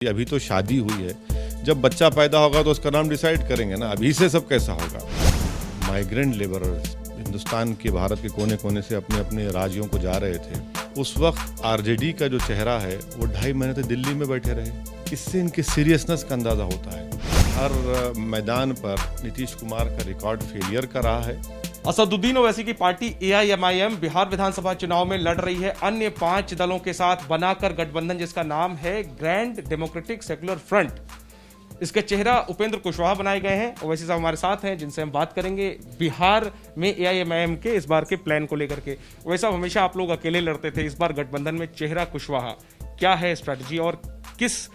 अभी तो शादी हुई है, जब बच्चा पैदा होगा तो उसका नाम डिसाइड करेंगे ना। अभी से सब कैसा होगा। माइग्रेंट लेबरर्स हिंदुस्तान के, भारत के कोने कोने से अपने अपने राज्यों को जा रहे थे। उस वक्त आरजेडी का जो चेहरा है वो 2.5 महीने तक दिल्ली में बैठे रहे। इससे इनके सीरियसनेस का अंदाज़ा होता है। हर मैदान पर नीतीश कुमार का रिकॉर्ड फेलियर का रहा है। असदुद्दीन ओवैसी की पार्टी एआईएमआईएम बिहार विधानसभा चुनाव में लड़ रही है अन्य 5 दलों के साथ बनाकर गठबंधन, जिसका नाम है ग्रैंड डेमोक्रेटिक सेक्युलर फ्रंट। इसके चेहरा उपेंद्र कुशवाहा बनाए गए हैं। ओवैसी साहब हमारे साथ हैं, जिनसे हम बात करेंगे बिहार में एआईएमआईएम के इस बार के प्लान को लेकर के। ओवैसी साहब, हमेशा आप लोग अकेले लड़ते थे, इस बार गठबंधन में चेहरा कुशवाहा, क्या है स्ट्रैटेजी और किस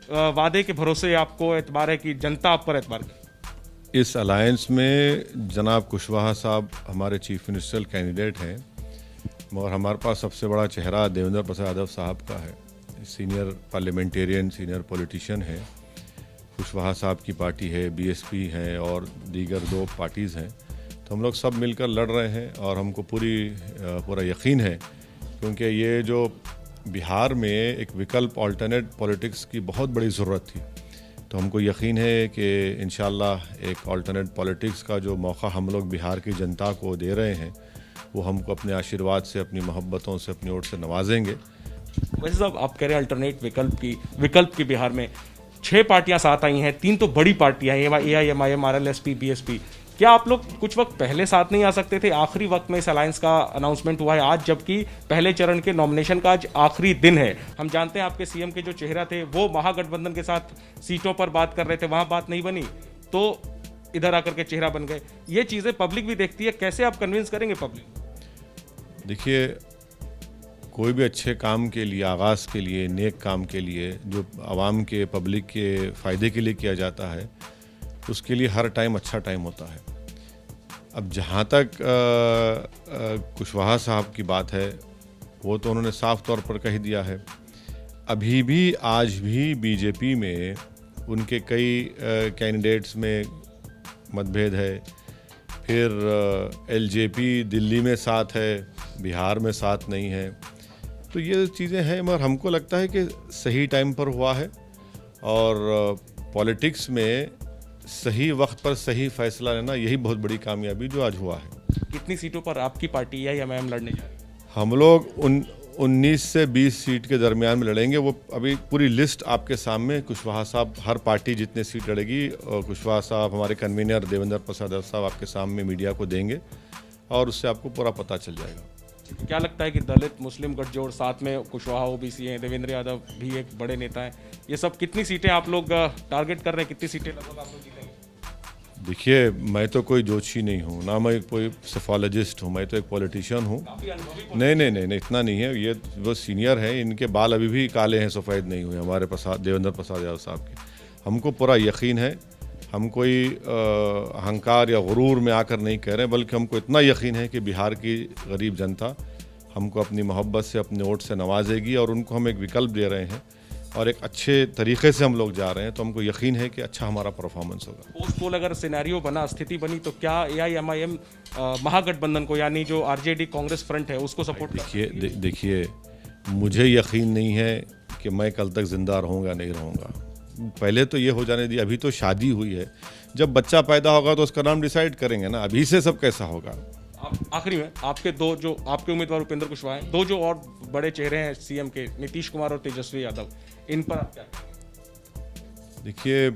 वादे के भरोसे आपको एतबार है कि जनता आप पर एतबार करे? इस अलायंस में जनाब कुशवाहा साहब हमारे चीफ मिनिस्टर कैंडिडेट हैं, मगर हमारे पास सबसे बड़ा चेहरा देवेंद्र प्रसाद यादव साहब का है। सीनियर पार्लियामेंटेरियन, सीनियर पॉलिटिशियन है। कुशवाहा साहब की पार्टी है, बीएसपी है और दीगर 2 पार्टीज़ हैं। तो हम लोग सब मिलकर लड़ रहे हैं और हमको पूरा यकीन है, क्योंकि ये जो बिहार में एक विकल्प ऑल्टरनेट पॉलिटिक्स की बहुत बड़ी ज़रूरत थी। तो हमको यकीन है कि इंशाल्लाह एक ऑल्टरनेट पॉलिटिक्स का जो मौका हम लोग बिहार की जनता को दे रहे हैं, वो हमको अपने आशीर्वाद से, अपनी मोहब्बतों से, अपनी ओर से नवाजेंगे। वैसे साहब, आप कह रहे हैं अल्टरनेट विकल्प की बिहार में 6 पार्टियां साथ आई हैं, 3 तो बड़ी पार्टियां हैं, एआईएमआईएम, आरएलएसपी, बीएसपी। क्या आप लोग कुछ वक्त पहले साथ नहीं आ सकते थे? आखिरी वक्त में इस अलायंस का अनाउंसमेंट हुआ है आज, जबकि पहले चरण के नॉमिनेशन का आज आखिरी दिन है। हम जानते हैं आपके सीएम के जो चेहरा थे वो महागठबंधन के साथ सीटों पर बात कर रहे थे, वहां बात नहीं बनी तो इधर आकर के चेहरा बन गए। ये चीजें पब्लिक भी देखती है, कैसे आप कन्विंस करेंगे पब्लिक? देखिए, कोई भी अच्छे काम के लिए, आगाज़ के लिए, नेक काम के लिए, जो आवाम के, पब्लिक के फ़ायदे के लिए किया जाता है, उसके लिए हर टाइम अच्छा टाइम होता है। अब जहाँ तक कुशवाहा साहब की बात है, वो तो उन्होंने साफ तौर पर कह दिया है। अभी भी, आज भी बीजेपी में उनके कई कैंडिडेट्स में मतभेद है। फिर एलजेपी दिल्ली में साथ है, बिहार में साथ नहीं है। तो ये चीज़ें हैं, मगर हमको लगता है कि सही टाइम पर हुआ है और पॉलिटिक्स में सही वक्त पर सही फैसला लेना, यही बहुत बड़ी कामयाबी जो आज हुआ है। कितनी सीटों पर आपकी पार्टी एआईएमआईएम लड़ने जा रही है? हम लोग 19 से 20 सीट के दरमियान में लड़ेंगे। वो अभी पूरी लिस्ट आपके सामने। कुशवाहा साहब, हर पार्टी जितने सीट लड़ेगी, और कुशवाहा साहब, हमारे कन्वीनर देवेंद्र प्रसाद साहब आपके सामने मीडिया को देंगे और उससे आपको पूरा पता चल जाएगा। क्या लगता है कि दलित मुस्लिम गठजोड़, साथ में कुशवाहा ओबीसी हैं, देवेंद्र यादव भी एक बड़े नेता हैं, ये सब कितनी सीटें आप लोग टारगेट कर रहे हैं? कितनी सीटें लगभग आप लोग जीतेंगे? देखिए, मैं तो कोई जोशी नहीं हूँ, ना मैं कोई सेफोलॉजिस्ट हूँ, मैं तो एक पॉलिटिशियन हूँ। नहीं, इतना नहीं है। ये वो सीनियर हैं, इनके बाल अभी भी काले हैं, सफ़ेद नहीं हुए हमारे देवेंद्र प्रसाद यादव साहब के। हमको पूरा यकीन है। हम कोई अहंकार या गुरूर में आकर नहीं कह रहे हैं, बल्कि हमको इतना यकीन है कि बिहार की गरीब जनता हमको अपनी मोहब्बत से, अपने वोट से नवाजेगी और उनको हम एक विकल्प दे रहे हैं और एक अच्छे तरीके से हम लोग जा रहे हैं। तो हमको यकीन है कि अच्छा हमारा परफॉर्मेंस होगा। पोस्ट पोल अगर सिनेरियो बना, स्थिति बनी, तो क्या एआईएमआईएम महागठबंधन को, यानी जो आरजेडी कांग्रेस फ्रंट है, उसको सपोर्ट? देखिए, मुझे यकीन नहीं है कि मैं कल तक जिंदा रहूँगा, नहीं रहूँगा। पहले तो ये हो जाने दी। अभी तो शादी हुई है, जब बच्चा पैदा होगा तो उसका नाम डिसाइड करेंगे ना। अभी से सब कैसा होगा। आखिरी में आपके आपके उम्मीदवार उपेंद्र कुशवाहा हैं, 2 जो और बड़े चेहरे हैं सीएम के, नीतीश कुमार और तेजस्वी यादव, इन पर आप क्या? देखिए,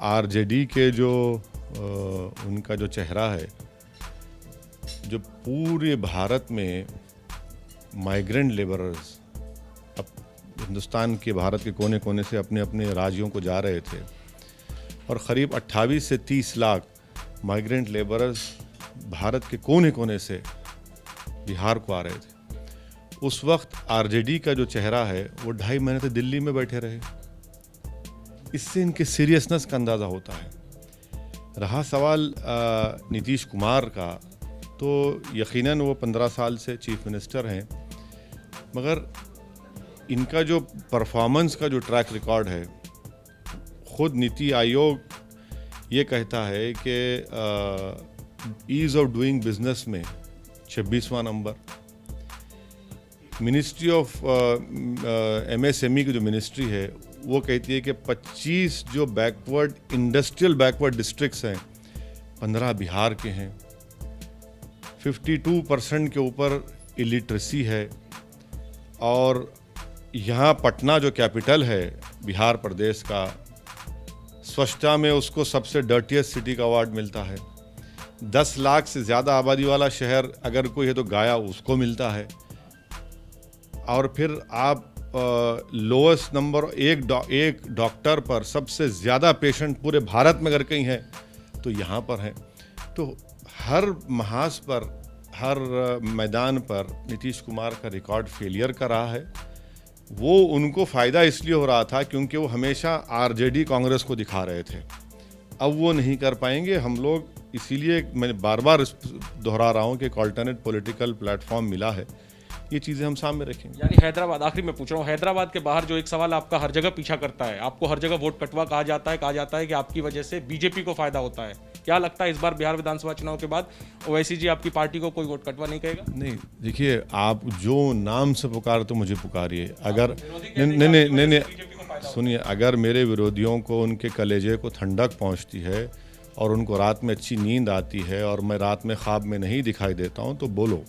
आरजेडी के जो उनका जो चेहरा है, जो पूरे भारत में माइग्रेंट लेबरर्स हिंदुस्तान के, भारत के कोने कोने से अपने अपने राज्यों को जा रहे थे और क़रीब 28 से 30 लाख माइग्रेंट लेबरर्स भारत के कोने कोने से बिहार को आ रहे थे। उस वक्त आरजेडी का जो चेहरा है वो 2.5 महीने तक दिल्ली में बैठे रहे। इससे इनके सीरियसनेस का अंदाज़ा होता है। रहा सवाल नीतीश कुमार का, तो यकीनन वो 15 साल से चीफ मिनिस्टर हैं, मगर इनका जो परफॉर्मेंस का जो ट्रैक रिकॉर्ड है, खुद नीति आयोग ये कहता है कि ईज़ ऑफ डूइंग बिजनेस में 26वां नंबर, मिनिस्ट्री ऑफ एमएसएमई की जो मिनिस्ट्री है वो कहती है कि 25 जो बैकवर्ड इंडस्ट्रियल बैकवर्ड डिस्ट्रिक्ट्स हैं 15 बिहार के हैं, 52% के ऊपर इलिटरेसी है, और यहाँ पटना जो कैपिटल है बिहार प्रदेश का, स्वच्छता में उसको सबसे डर्टीएस्ट सिटी का अवार्ड मिलता है। 10 लाख से ज़्यादा आबादी वाला शहर अगर कोई है तो गया, उसको मिलता है। और फिर आप लोएस्ट नंबर एक डॉक्टर पर सबसे ज़्यादा पेशेंट पूरे भारत में अगर कहीं है तो यहाँ पर है। तो हर महाज पर, हर मैदान पर नीतीश कुमार का रिकॉर्ड फेलियर का रहा है। वो उनको फ़ायदा इसलिए हो रहा था क्योंकि वो हमेशा आरजेडी कांग्रेस को दिखा रहे थे। अब वो नहीं कर पाएंगे। हम लोग इसीलिए, मैं बार बार दोहरा रहा हूँ कि एक ऑल्टरनेट पॉलिटिकल प्लेटफॉर्म मिला है, ये चीज़ें हम सामने रखेंगे। यानी हैदराबाद, आखिरी में पूछ रहा हूँ, हैदराबाद के बाहर जो एक सवाल आपका हर जगह पीछा करता है, आपको हर जगह वोट कटवा कहा जाता है कि आपकी वजह से बीजेपी को फायदा होता है। क्या लगता है इस बार बिहार विधानसभा चुनाव के बाद ओवैसी जी आपकी पार्टी को कोई वोट कटवा नहीं कहेगा? नहीं, देखिए, आप जो नाम से पुकार तो मुझे पुकारिए। अगर नहीं, सुनिए, अगर मेरे विरोधियों को उनके कलेजे को ठंडक पहुंचती है और उनको रात में अच्छी नींद आती है और मैं रात में ख्वाब में नहीं दिखाई देता हूं तो बोलो।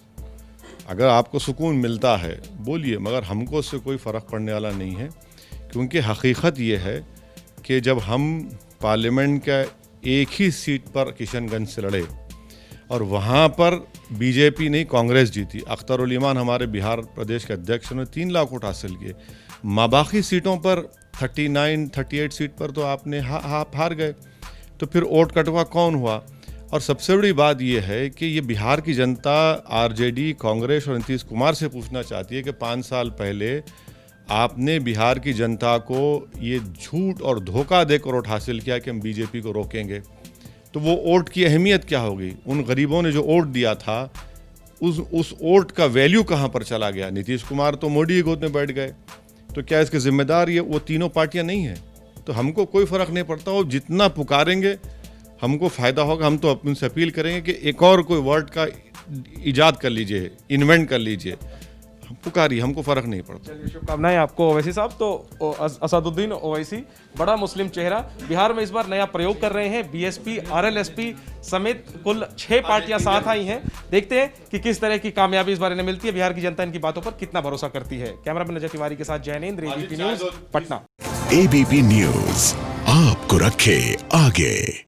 अगर आपको सुकून मिलता है बोलिए, मगर हमको उससे कोई फ़र्क पड़ने वाला नहीं है, क्योंकि हकीकत ये है कि जब हम पार्लियामेंट का एक ही सीट पर किशनगंज से लड़े और वहाँ पर बीजेपी नहीं कांग्रेस जीती, अख्तर ईमान हमारे बिहार प्रदेश के अध्यक्ष ने 3 लाख वोट हासिल किए, बाकी सीटों पर 38 सीट पर तो आपने हार गए। तो फिर वोट कटवा कौन हुआ? और सबसे बड़ी बात यह है कि ये बिहार की जनता आरजेडी, कांग्रेस और नीतीश कुमार से पूछना चाहती है कि 5 साल पहले आपने बिहार की जनता को ये झूठ और धोखा देकर वोट हासिल किया कि हम बीजेपी को रोकेंगे। तो वो वोट की अहमियत क्या होगी? उन गरीबों ने जो वोट दिया था उस वोट का वैल्यू कहाँ पर चला गया? नीतीश कुमार तो मोदी की गोद में बैठ गए। तो क्या इसके जिम्मेदार ये वो तीनों पार्टियां नहीं हैं? तो हमको कोई फ़र्क नहीं पड़ता, वो जितना पुकारेंगे हमको फ़ायदा होगा। हम तो उनसे अपील करेंगे कि एक और कोई वर्ड का इजाद कर लीजिए, इन्वेंट कर लीजिए, पुकारिए, हमको फ़र्क नहीं पड़ता। चलिए, शुभकामनाएं आपको ओवैसी साहब। तो असदुद्दीन ओवैसी, बड़ा मुस्लिम चेहरा, बिहार में इस बार नया प्रयोग कर रहे हैं। बीएसपी, आरएलएसपी समेत कुल 6 पार्टियां साथ आई हैं। देखते हैं कि किस तरह की कामयाबी इस बार इन्हें मिलती है, बिहार की जनता इनकी बातों पर कितना भरोसा करती है। कैमरामैन अजय तिवारी के साथ Jainendra, ABP news, Patna. ABP news आपको रखे आगे।